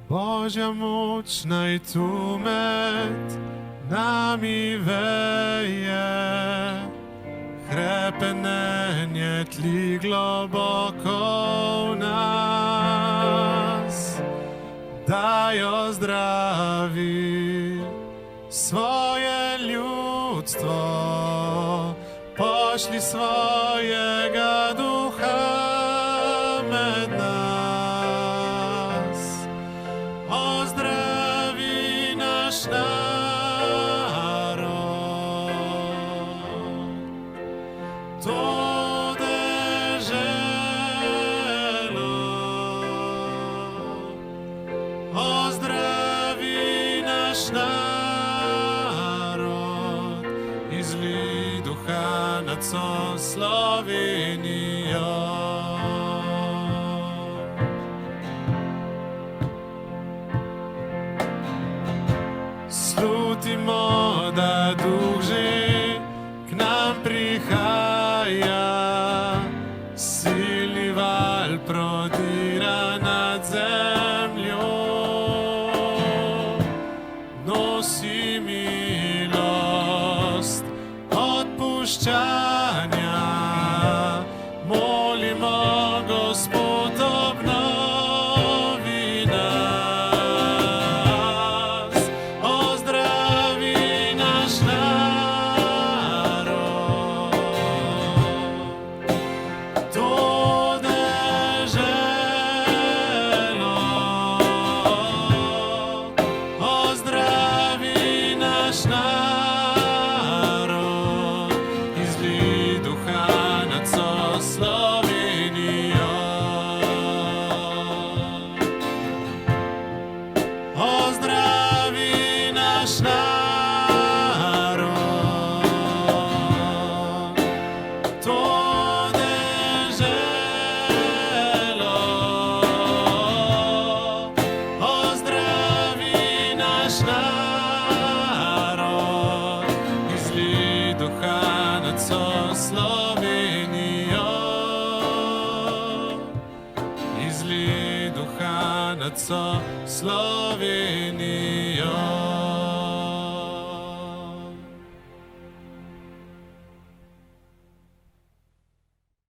Božja moč naj tu med nami veje, hrepenenje tli globoko v nas, dajo zdravi svoje ljudstvo, pošli svojega duha med nas, ozdravi naš narod, to deželo, ozdravi naš narod, izlij duha nad vso Slovenijo. Slutimo, da Duh že k nam prihaja, silni val prodira nad zemljo, nosi milost odpuščanja, molimo, Gospod, obnovi nas, ozdravi naš narod, to deželo, ozdravi naš narod, izlij duha nad vso Slovenijo. Ozdravi naš narod, to deželo, ozdravi naš narod, izlij duha nad vso Slovenijo, izlij duha nad vso Slovenijo.